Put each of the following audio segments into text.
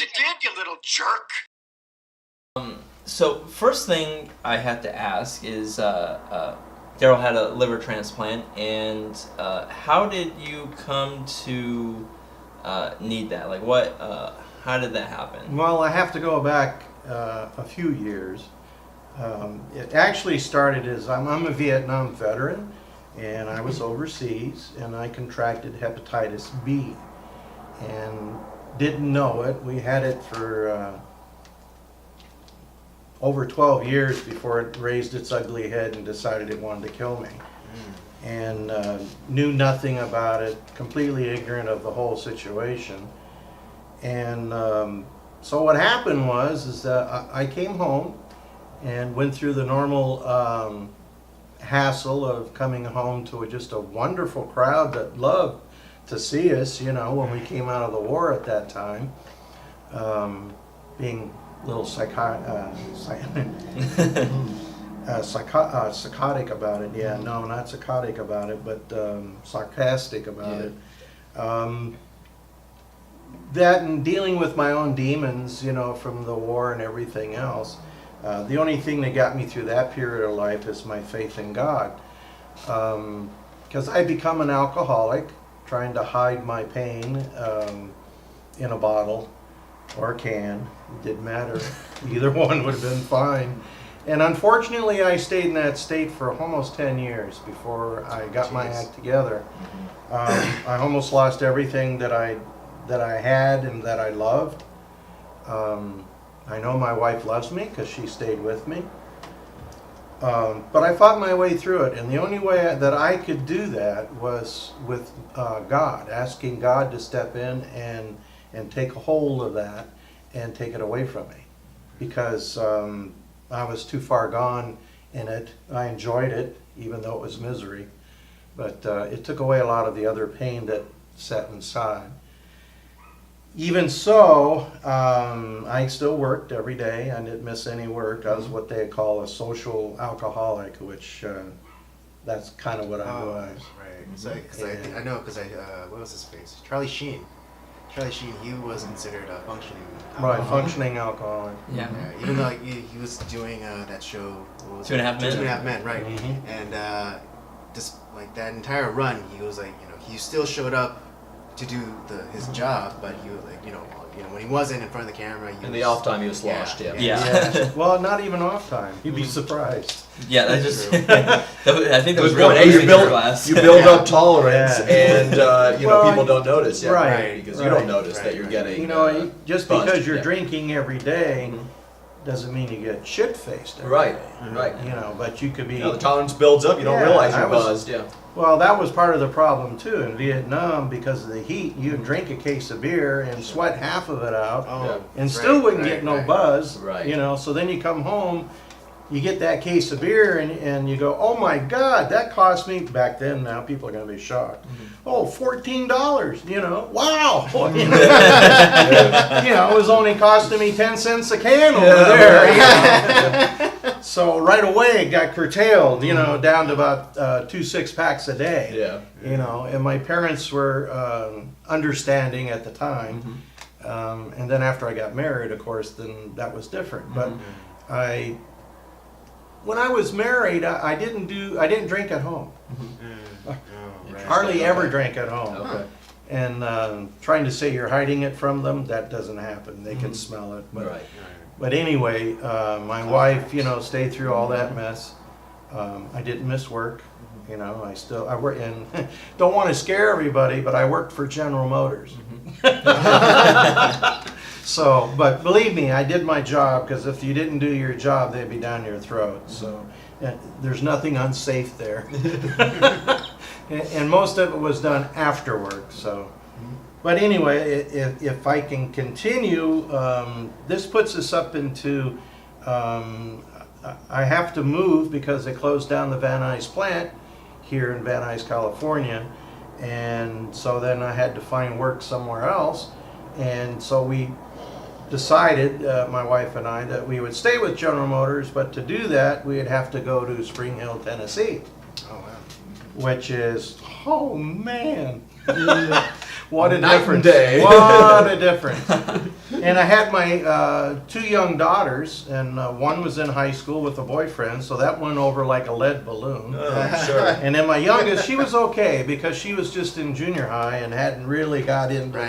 you did, you little jerk. So first thing I have to ask is, Darrell had a liver transplant, and how did you come to need that? Like, how did that happen? Well, I have to go back a few years. It actually started as I'm a Vietnam veteran, and I was overseas, and I contracted hepatitis B, and didn't know it. We had it for over 12 years before it raised its ugly head and decided it wanted to kill me. And knew nothing about it, completely ignorant of the whole situation. And so what happened is that I came home and went through the normal hassle of coming home to just a wonderful crowd that loved to see us, you know, when we came out of the war at that time. Being a little psychotic about it. Yeah, no, not psychotic about it, but sarcastic about it. That and dealing with my own demons, you know, from the war and everything else. The only thing that got me through that period of life is my faith in God. Because I become an alcoholic, trying to hide my pain in a bottle or a can. It didn't matter. Either one would have been fine. And unfortunately, I stayed in that state for almost 10 years before I got my act together. I almost lost everything that I had and that I loved. I know my wife loves me because she stayed with me. But I fought my way through it, and the only way that I could do that was with God, asking God to step in and take a hold of that and take it away from me, because I was too far gone in it. I enjoyed it, even though it was misery, but it took away a lot of the other pain that sat inside. Even so, I still worked every day. I didn't miss any work. I was what they call a social alcoholic, which that's kind of what I was. Right. So, I know, because what was his face? Charlie Sheen. Charlie Sheen, he was considered a functioning alcoholic. Right, functioning alcoholic. Yeah. Even though he was doing that show, what was 2.5 Men. 2.5 Men, right? And just like that entire run, he was like, you know, he still showed up to do his job, but he was like, you know, when he wasn't in front of the camera, in the off time he was sloshed. Yeah. Well, not even off time. You'd be surprised. Yeah, that's just. I think that was Well, real amazing class. You build up tolerance, Yeah. and you know, Well, people don't notice. right, Because you don't notice that you're getting. You know, just buzzed. because you're drinking every day doesn't mean you get shit-faced every Right, day. right. You know, but you could be... You know, the tolerance builds up. You don't Yeah, realize I you're was- buzzed. Yeah. Well, that was part of the problem, too. In Vietnam, because of the heat, you'd drink a case of beer and sweat half of it out, and still wouldn't get no buzz. Right. You know, so then you come home, you get that case of beer, and you go, oh my God, that cost me, back then, now people are going to be shocked. Oh, $14, you know, wow. You know, it was only costing me 10 cents a can over there. You know? So right away it got curtailed, you know, down to about 2 6-packs a day. Yeah. You know, and my parents were understanding at the time. And then after I got married, of course, then that was different. But when I was married, I didn't drink at home. Hardly ever drank at home. Okay. And trying to say you're hiding it from them, that doesn't happen. They can smell it. But, Right. but anyway, my wife, you know, stayed through all that mess. I didn't miss work. You know, I work, and don't want to scare everybody, but I worked for General Motors. So, but believe me, I did my job, because if you didn't do your job, they'd be down your throat. So there's nothing unsafe there. And most of it was done after work. So, but anyway, if I can continue, this puts us up into, I have to move because they closed down the Van Nuys plant here in Van Nuys, California. And so then I had to find work somewhere else. And so we decided, my wife and I, that we would stay with General Motors, but to do that, we'd have to go to Spring Hill, Tennessee. Oh, wow. Which is, oh man. What a Night and difference. day. What a difference. And I had my 2 young daughters, and one was in high school with a boyfriend, so that went over like a lead balloon. Oh, sure. And then my youngest, she was okay because she was just in junior high and hadn't really got into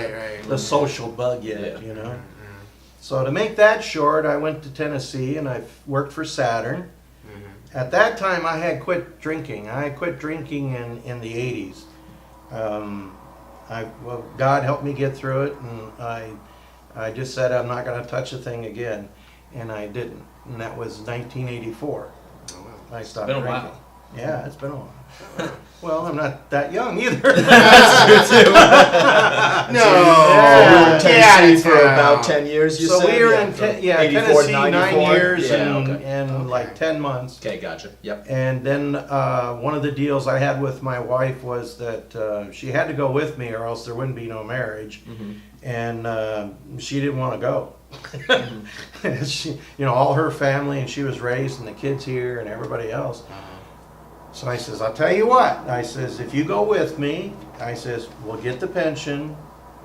the social bug yet, you know. So to make that short, I went to Tennessee and I worked for Saturn. At that time, I had quit drinking. I had quit drinking in the 80s. Well, God helped me get through it, and I just said I'm not going to touch a thing again, and I didn't. And that was 1984. I stopped Been a drinking. while. Yeah, it's been a while. Well, I'm not that young either. No. Yeah. You were in Tennessee for Yeah. about 10 years, you So said? we were in from Tennessee 84 to 9 94? years Yeah, and, okay. and like 10 months. Okay, gotcha. Yep. And then one of the deals I had with my wife was that she had to go with me or else there wouldn't be no marriage. And she didn't want to go. She, you know, all her family, and she was raised, and the kids here and everybody else. So I says, I'll tell you what. I says, if you go with me, I says, we'll get the pension,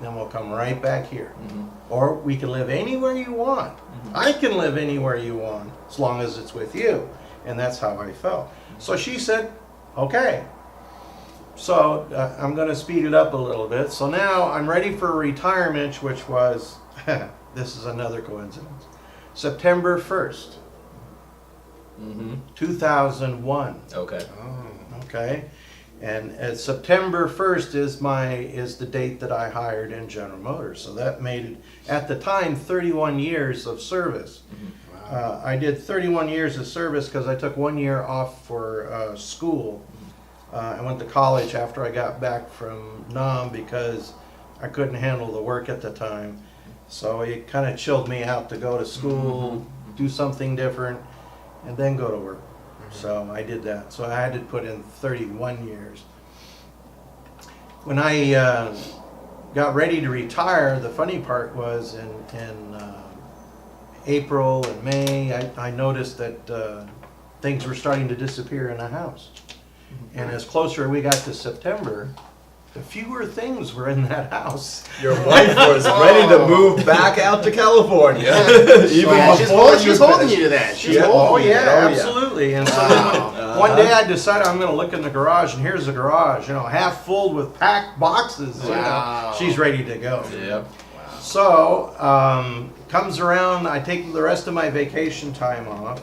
then we'll come right back here. Or we can live anywhere you want. I can live anywhere you want, as long as it's with you. And that's how I felt. So she said, okay. So I'm going to speed it up a little bit. So now I'm ready for retirement, which was, this is another coincidence, September 1st, 2001. Okay. Okay, and September 1st is the date that I hired in General Motors. So that made it, at the time, 31 years of service. I did 31 years of service because I took 1 year off for school. I went to college after I got back from Nam because I couldn't handle the work at the time. So it kind of chilled me out to go to school, do something different, and then go to work. So I did that. So I had to put in 31 years. When I got ready to retire, the funny part was in April and May, I noticed that things were starting to disappear in the house. And as closer we got to September, the fewer things were in that house. Your wife was ready to move back out to California. Even Yeah, before she's holding you to that. She's Yeah. holding you to that. Absolutely. And so then one day I decided I'm going to look in the garage, and here's the garage, you know, half full with packed boxes. You Wow. know, she's ready to go. Yep. So comes around, I take the rest of my vacation time off,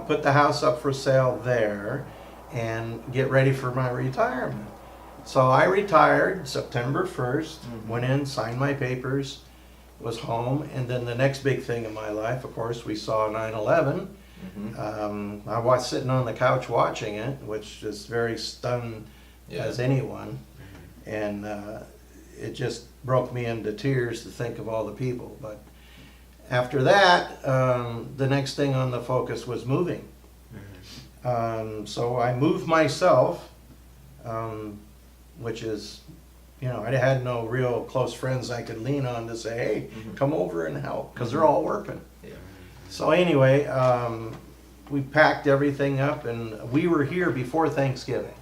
put the house up for sale there, and get ready for my retirement. So I retired September 1st, went in, signed my papers, was home, and then the next big thing in my life, of course, we saw 9/11. I was sitting on the couch watching it, which is very stunned as anyone, and it just broke me into tears to think of all the people. But after that, the next thing on the focus was moving. So I moved myself, which is, you know, I had no real close friends I could lean on to say, hey, come over and help, because they're all working. So anyway, we packed everything up, and we were here before Thanksgiving.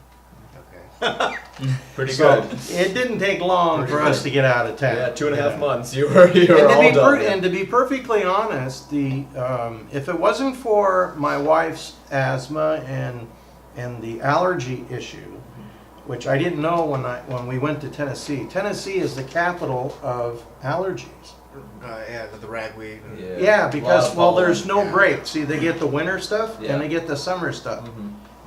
Pretty So good. it didn't take long for us to get out of town. Yeah, 2.5 you know. months. You were all done. And to be perfectly honest, if it wasn't for my wife's asthma and the allergy issue, which I didn't know when we went to Tennessee. Tennessee is the capital of allergies. The ragweed. Yeah, because there's no Yeah. break. See, they get the winter stuff Yeah. and they get the summer stuff.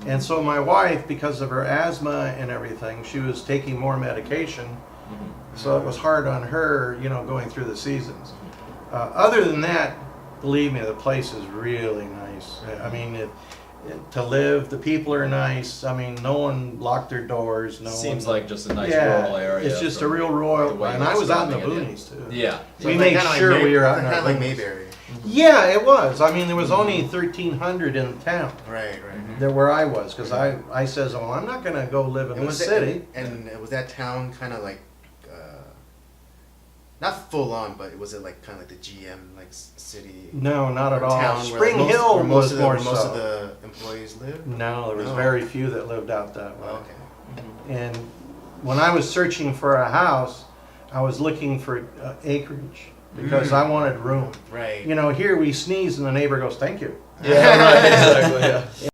And so my wife, because of her asthma and everything, she was taking more medication. So it was hard on her, you know, going through the seasons. Other than that, believe me, the place is really nice. I mean, to live, the people are nice. I mean, no one locked their doors. No Seems one, like just a nice rural area. it's just a from real the rural. way And you're I was out in the describing it, boonies too. Yeah. We made sure we were out in our kind of like boonies. Mayberry. Yeah, it was. I mean, there was only 1,300 in the town. Right. There where I was, because I says, oh, I'm not going to go live in And this was city. and was that town kind of like, not full on, but was it like kind of like the GM like city? No, not at or all. town where Spring most- Hill where was more where most so. of the employees live. No, there was No. very few that lived out that way. Okay. And when I was searching for a house, I was looking for acreage because I wanted room. Right. You know, here we sneeze and the neighbor goes, "Thank you." Yeah, right, exactly. Yeah.